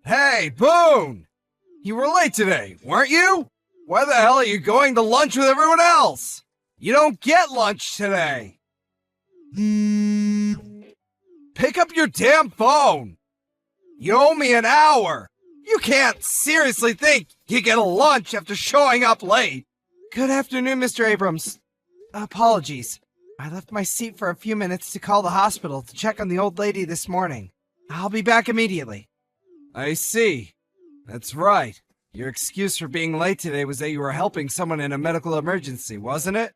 Hey, Boone! You were late today, weren't you? Why the hell are you going to lunch with everyone else? You don't get lunch today. Pick up your damn phone. You owe me an hour. You can't seriously think you get a lunch after showing up late. Good afternoon, Mr. Abrams. Apologies. I left my seat for a few minutes to call the hospital to check on the old lady this morning. I'll be back immediately. I see. That's right. Your excuse for being late today was that you were helping someone in a medical emergency, wasn't it?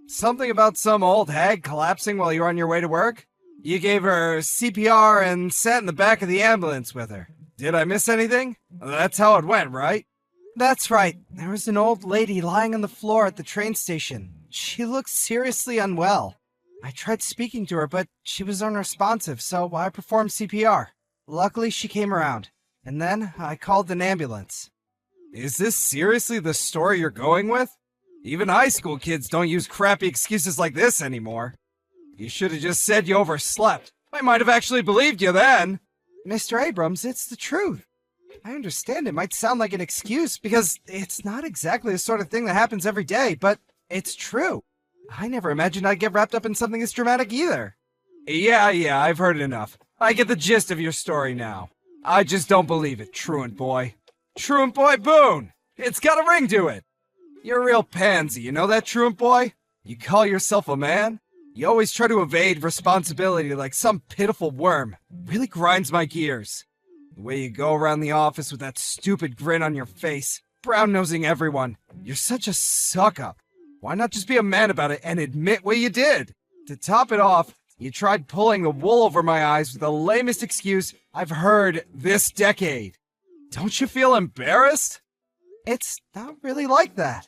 Something about some old hag collapsing while you were on your way to work? You gave her CPR and sat in the back of the ambulance with her. Did I miss anything? That's how it went, right? That's right. There was an old lady lying on the floor at the train station. She looked seriously unwell. I tried speaking to her, but she was unresponsive, so I performed CPR. Luckily, she came around. And then I called an ambulance. Is this seriously the story you're going with? Even high school kids don't use crappy excuses like this anymore. You should have just said you overslept. I might have actually believed you then. Mr. Abrams, it's the truth. I understand it might sound like an excuse because it's not exactly the sort of thing that happens every day, but it's true. I never imagined I'd get wrapped up in something this dramatic either. Yeah, I've heard enough. I get the gist of your story now. I just don't believe it, truant boy. Truant boy Boone! It's got a ring to it! You're a real pansy, you know that, truant boy? You call yourself a man? You always try to evade responsibility like some pitiful worm. Really grinds my gears. The way you go around the office with that stupid grin on your face, brown-nosing everyone. You're such a suck-up. Why not just be a man about it and admit what you did? To top it off, you tried pulling the wool over my eyes with the lamest excuse I've heard this decade. Don't you feel embarrassed? It's not really like that.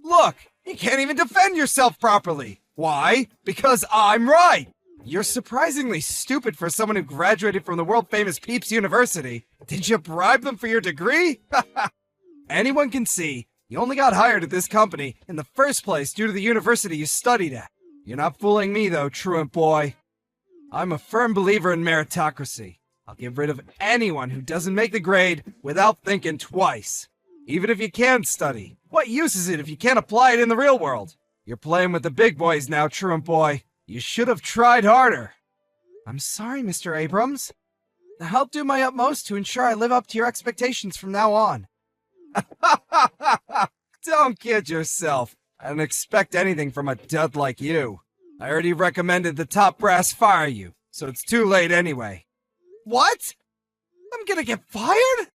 Look, you can't even defend yourself properly. Why? Because I'm right. You're surprisingly stupid for someone who graduated from the world-famous Peeps University. Did you bribe them for your degree? Anyone can see you only got hired at this company in the first place due to the university you studied at. You're not fooling me, though, truant boy. I'm a firm believer in meritocracy. I'll get rid of anyone who doesn't make the grade without thinking twice. Even if you can study, what use is it if you can't apply it in the real world? You're playing with the big boys now, truant boy. You should have tried harder. I'm sorry, Mr. Abrams. I'll do my utmost to ensure I live up to your expectations from now on. Don't kid yourself. I don't expect anything from a dud like you. I already recommended the top brass fire you, so it's too late anyway. What? I'm gonna get fired?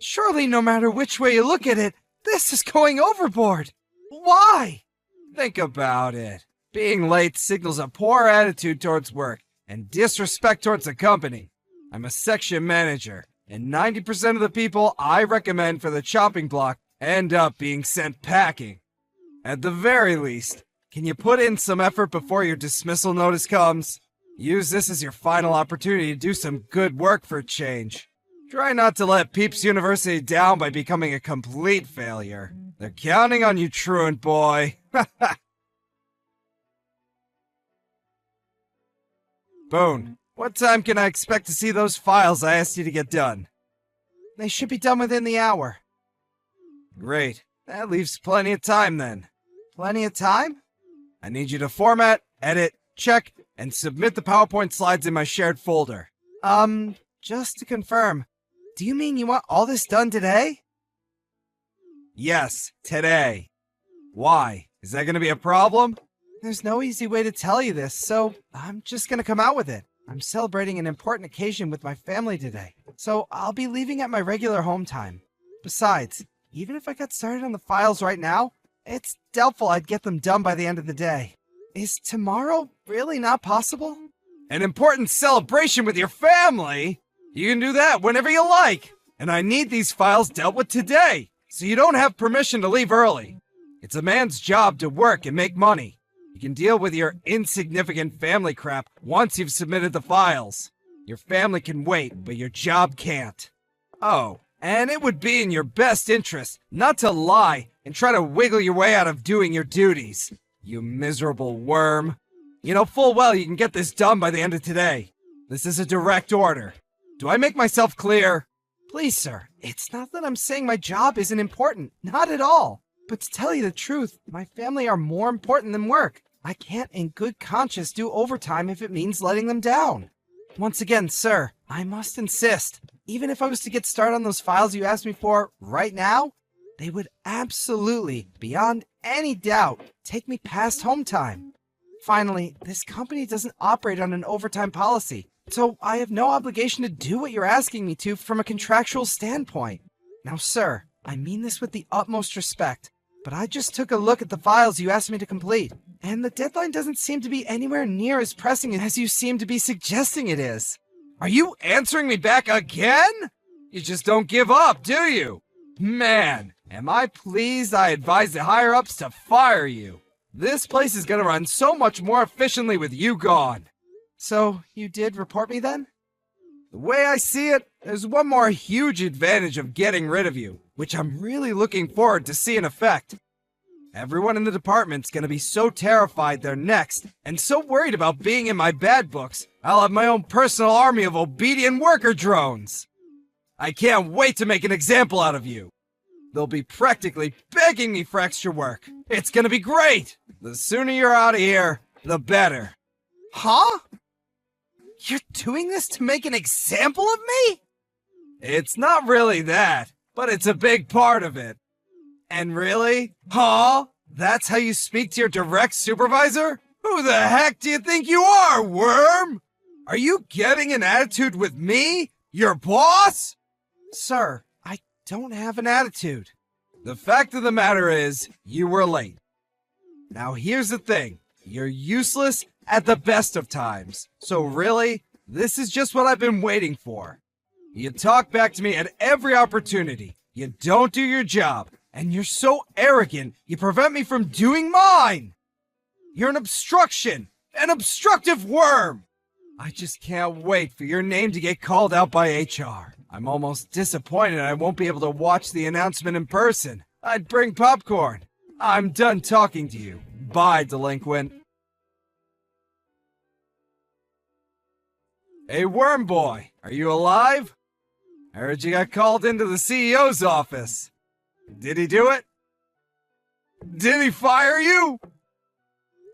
Surely no matter which way you look at it, this is going overboard. Why? Think about it. Being late signals a poor attitude towards work and disrespect towards the company. I'm a section manager, and 90% of the people I recommend for the chopping block end up being sent packing. At the very least, can you put in some effort before your dismissal notice comes? Use this as your final opportunity to do some good work for a change. Try not to let Peeps University down by becoming a complete failure. They're counting on you, truant boy. Boone, what time can I expect to see those files I asked you to get done? They should be done within the hour. Great. That leaves plenty of time then. Plenty of time? I need you to format, edit, check, and submit the PowerPoint slides in my shared folder. Just to confirm, do you mean you want all this done today? Yes, today. Why? Is that going to be a problem? There's no easy way to tell you this, so I'm just gonna come out with it. I'm celebrating an important occasion with my family today, so I'll be leaving at my regular home time. Besides, even if I got started on the files right now, it's doubtful I'd get them done by the end of the day. Is tomorrow really not possible? An important celebration with your family? You can do that whenever you like. And I need these files dealt with today, so you don't have permission to leave early. It's a man's job to work and make money. You can deal with your insignificant family crap once you've submitted the files. Your family can wait, but your job can't. Oh, and it would be in your best interest not to lie and try to wiggle your way out of doing your duties, you miserable worm. You know full well you can get this done by the end of today. This is a direct order. Do I make myself clear? Please, sir, it's not that I'm saying my job isn't important. Not at all. But to tell you the truth, my family are more important than work. I can't in good conscience do overtime if it means letting them down. Once again, sir, I must insist, even if I was to get started on those files you asked me for right now, they would absolutely, beyond any doubt, take me past home time. Finally, this company doesn't operate on an overtime policy, so I have no obligation to do what you're asking me to from a contractual standpoint. Now, sir, I mean this with the utmost respect, but I just took a look at the files you asked me to complete, and the deadline doesn't seem to be anywhere near as pressing as you seem to be suggesting it is. Are you answering me back again? You just don't give up, do you? Man, am I pleased I advised the higher-ups to fire you. This place is gonna run so much more efficiently with you gone. So, you did report me then? The way I see it, there's one more huge advantage of getting rid of you, which I'm really looking forward to see in effect. Everyone in the department's gonna be so terrified they're next, and so worried about being in my bad books, I'll have my own personal army of obedient worker drones. I can't wait to make an example out of you. They'll be practically begging me for extra work. It's gonna be great! The sooner you're out of here, the better. Huh? You're doing this to make an example of me? It's not really that, but it's a big part of it. And really? Huh? That's how you speak to your direct supervisor? Who the heck do you think you are, worm? Are you getting an attitude with me, your boss? Sir, I don't have an attitude. The fact of the matter is, you were late. Now here's the thing. You're useless at the best of times. So really, this is just what I've been waiting for. You talk back to me at every opportunity. You don't do your job. And you're so arrogant, you prevent me from doing mine. You're an obstruction. An obstructive worm. I just can't wait for your name to get called out by HR. I'm almost disappointed I won't be able to watch the announcement in person. I'd bring popcorn. I'm done talking to you. Bye, delinquent. Hey, Worm Boy, are you alive? I heard you got called into the CEO's office. Did he do it? Did he fire you?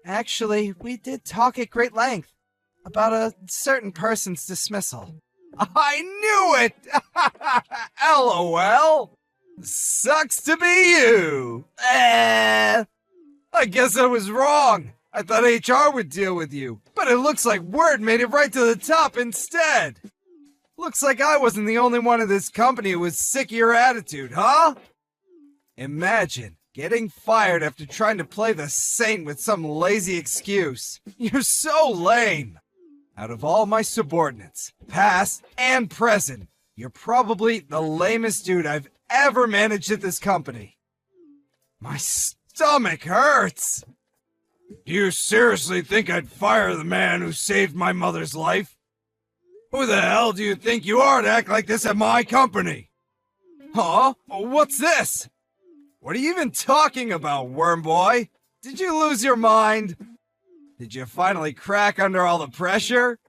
Actually, we did talk at great length about a certain person's dismissal. I knew it! LOL! Sucks to be you! I guess I was wrong. I thought HR would deal with you, but it looks like word made it right to the top instead. Looks like I wasn't the only one in this company who was sick of your attitude, huh? Imagine getting fired after trying to play the saint with some lazy excuse. You're so lame. Out of all my subordinates, past and present, you're probably the lamest dude I've ever managed at this company. My stomach hurts. Do you seriously think I'd fire the man who saved my mother's life? Who the hell do you think you are to act like this at my company? Huh? What's this? What are you even talking about, Worm Boy? Did you lose your mind? Did you finally crack under all the pressure?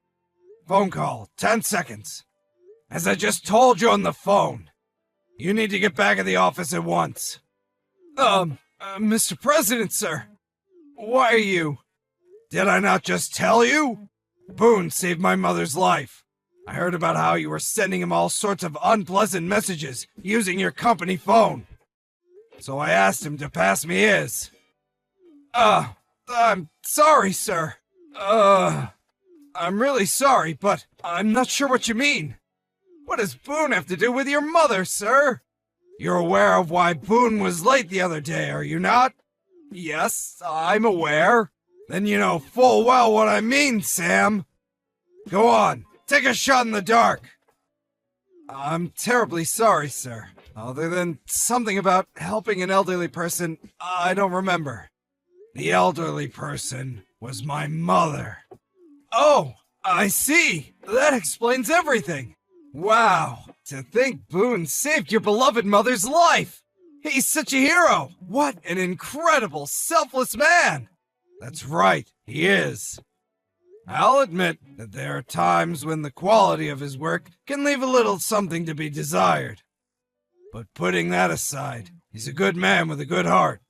Phone call, 10 seconds. As I just told you on the phone, you need to get back at the office at once. Mr. President, sir. Why are you? Did I not just tell you? Boone saved my mother's life. I heard about how you were sending him all sorts of unpleasant messages using your company phone. So I asked him to pass me his. I'm sorry, sir. I'm really sorry, but I'm not sure what you mean. What does Boone have to do with your mother, sir? You're aware of why Boone was late the other day, are you not? Yes, I'm aware. Then you know full well what I mean, Sam. Go on, take a shot in the dark. I'm terribly sorry, sir. Other than something about helping an elderly person, I don't remember. The elderly person was my mother. Oh, I see. That explains everything. Wow, to think Boone saved your beloved mother's life. He's such a hero. What an incredible, selfless man. That's right, he is. I'll admit that there are times when the quality of his work can leave a little something to be desired. But putting that aside, he's a good man with a good heart.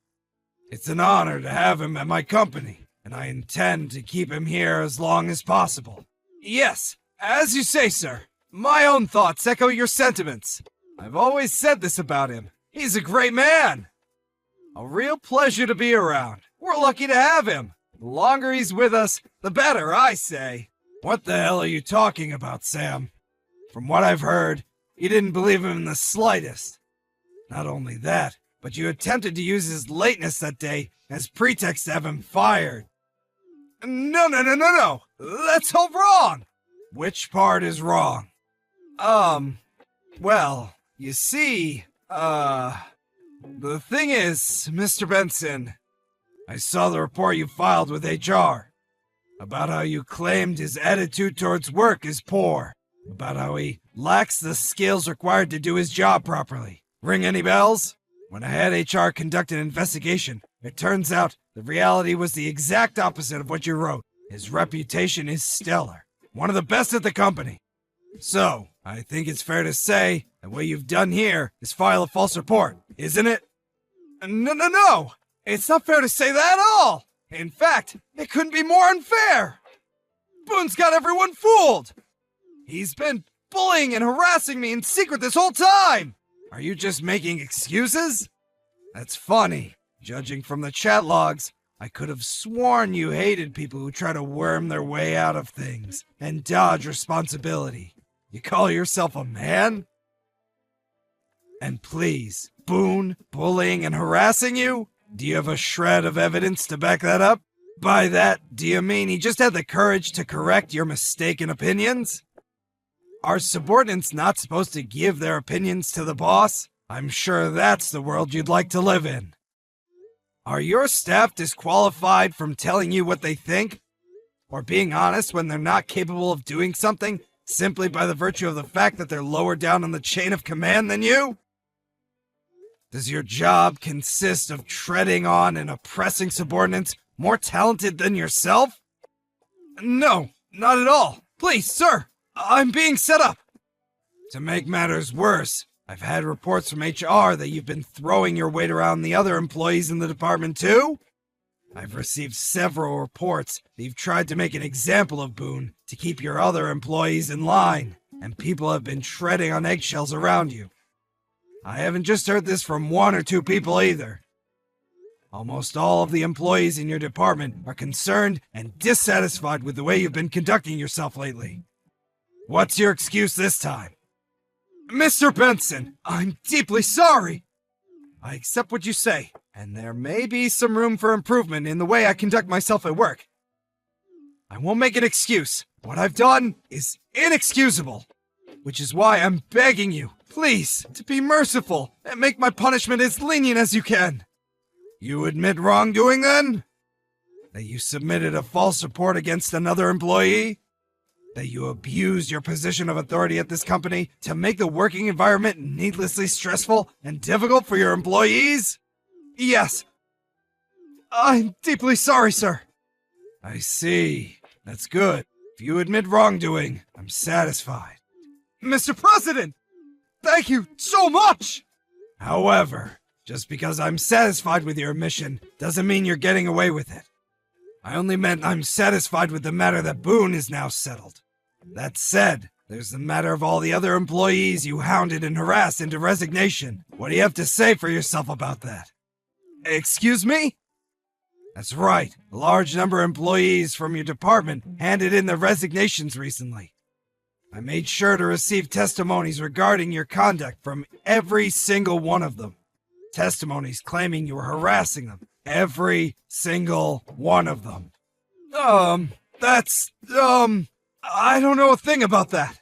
It's an honor to have him at my company, and I intend to keep him here as long as possible. Yes, as you say, sir. My own thoughts echo your sentiments. I've always said this about him. He's a great man. A real pleasure to be around. We're lucky to have him. The longer he's with us, the better, I say. What the hell are you talking about, Sam? From what I've heard, you didn't believe him in the slightest. Not only that, but you attempted to use his lateness that day as pretext to have him fired. No. That's all wrong. Which part is wrong? Well, you see, the thing is, Mr. Benson, I saw the report you filed with HR about how you claimed his attitude towards work is poor, about how he lacks the skills required to do his job properly. Ring any bells? When I had HR conduct an investigation, it turns out the reality was the exact opposite of what you wrote. His reputation is stellar, one of the best at the company. So, I think it's fair to say that what you've done here is file a false report, isn't it? No! It's not fair to say that at all! In fact, it couldn't be more unfair! Boone's got everyone fooled! He's been bullying and harassing me in secret this whole time! Are you just making excuses? That's funny. Judging from the chat logs, I could have sworn you hated people who try to worm their way out of things and dodge responsibility. You call yourself a man? And please, Boone bullying and harassing you? Do you have a shred of evidence to back that up? By that, do you mean he just had the courage to correct your mistaken opinions? Are subordinates not supposed to give their opinions to the boss? I'm sure that's the world you'd like to live in. Are your staff disqualified from telling you what they think? Or being honest when they're not capable of doing something simply by the virtue of the fact that they're lower down on the chain of command than you? Does your job consist of treading on and oppressing subordinates more talented than yourself? No, not at all. Please, sir, I'm being set up. To make matters worse, I've had reports from HR that you've been throwing your weight around the other employees in the department too? I've received several reports that you've tried to make an example of Boone to keep your other employees in line, and people have been treading on eggshells around you. I haven't just heard this from one or two people either. Almost all of the employees in your department are concerned and dissatisfied with the way you've been conducting yourself lately. What's your excuse this time? Mr. Benson, I'm deeply sorry. I accept what you say, and there may be some room for improvement in the way I conduct myself at work. I won't make an excuse. What I've done is inexcusable, which is why I'm begging you, please, to be merciful and make my punishment as lenient as you can. You admit wrongdoing then? That you submitted a false report against another employee? That you abused your position of authority at this company to make the working environment needlessly stressful and difficult for your employees? Yes. I'm deeply sorry, sir. I see. That's good. If you admit wrongdoing, I'm satisfied. Mr. President! Thank you so much! However, just because I'm satisfied with your admission doesn't mean you're getting away with it. I only meant I'm satisfied with the matter that Boone is now settled. That said, there's the matter of all the other employees you hounded and harassed into resignation. What do you have to say for yourself about that? Excuse me? That's right. A large number of employees from your department handed in their resignations recently. I made sure to receive testimonies regarding your conduct from every single one of them. Testimonies claiming you were harassing them. Every single one of them. I don't know a thing about that.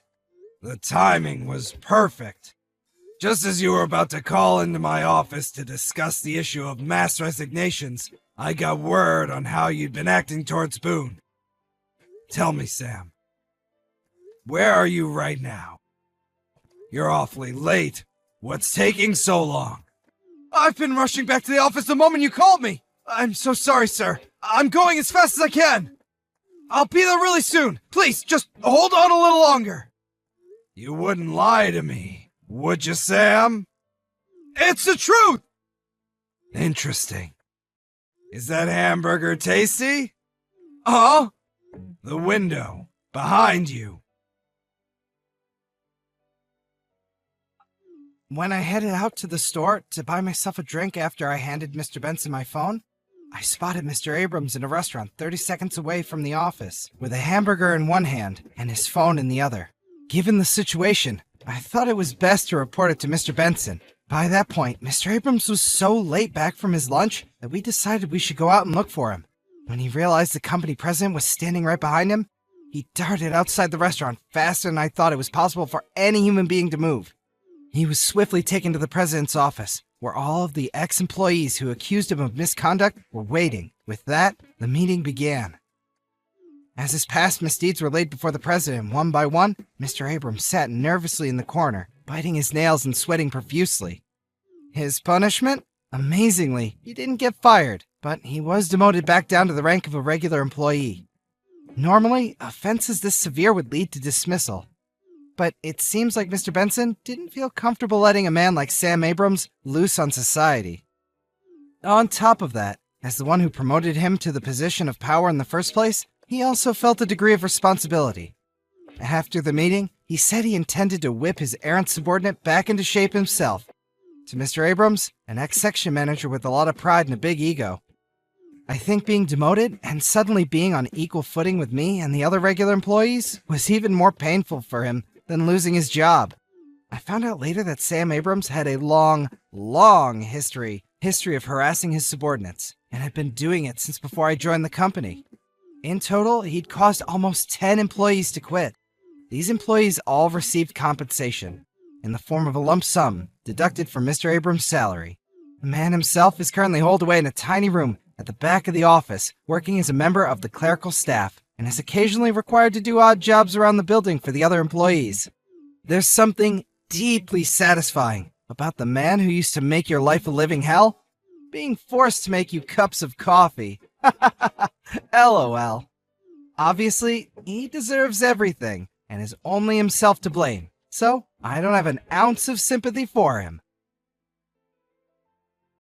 The timing was perfect. Just as you were about to call into my office to discuss the issue of mass resignations, I got word on how you'd been acting towards Boone. Tell me, Sam, where are you right now? You're awfully late. What's taking so long? I've been rushing back to the office the moment you called me. I'm so sorry, sir. I'm going as fast as I can. I'll be there really soon. Please, just hold on a little longer. You wouldn't lie to me, would you, Sam? It's the truth! Interesting. Is that hamburger tasty? Huh? The window, behind you. When I headed out to the store to buy myself a drink after I handed Mr. Benson my phone, I spotted Mr. Abrams in a restaurant 30 seconds away from the office, with a hamburger in one hand and his phone in the other. Given the situation, I thought it was best to report it to Mr. Benson. By that point, Mr. Abrams was so late back from his lunch that we decided we should go out and look for him. When he realized the company president was standing right behind him, he darted outside the restaurant faster than I thought it was possible for any human being to move. He was swiftly taken to the president's office, where all of the ex-employees who accused him of misconduct were waiting. With that, the meeting began. As his past misdeeds were laid before the president one by one, Mr. Abrams sat nervously in the corner, biting his nails and sweating profusely. His punishment? Amazingly, he didn't get fired, but he was demoted back down to the rank of a regular employee. Normally, offenses this severe would lead to dismissal. But it seems like Mr. Benson didn't feel comfortable letting a man like Sam Abrams loose on society. On top of that, as the one who promoted him to the position of power in the first place, he also felt a degree of responsibility. After the meeting, he said he intended to whip his errant subordinate back into shape himself. To Mr. Abrams, an ex-section manager with a lot of pride and a big ego, I think being demoted and suddenly being on equal footing with me and the other regular employees was even more painful for him than losing his job. I found out later that Sam Abrams had a long history of harassing his subordinates, and had been doing it since before I joined the company. In total, he'd caused almost 10 employees to quit. These employees all received compensation, in the form of a lump sum deducted from Mr. Abrams' salary. The man himself is currently holed away in a tiny room at the back of the office, working as a member of the clerical staff, and is occasionally required to do odd jobs around the building for the other employees. There's something deeply satisfying about the man who used to make your life a living hell being forced to make you cups of coffee. LOL. Obviously, he deserves everything, and is only himself to blame, so I don't have an ounce of sympathy for him.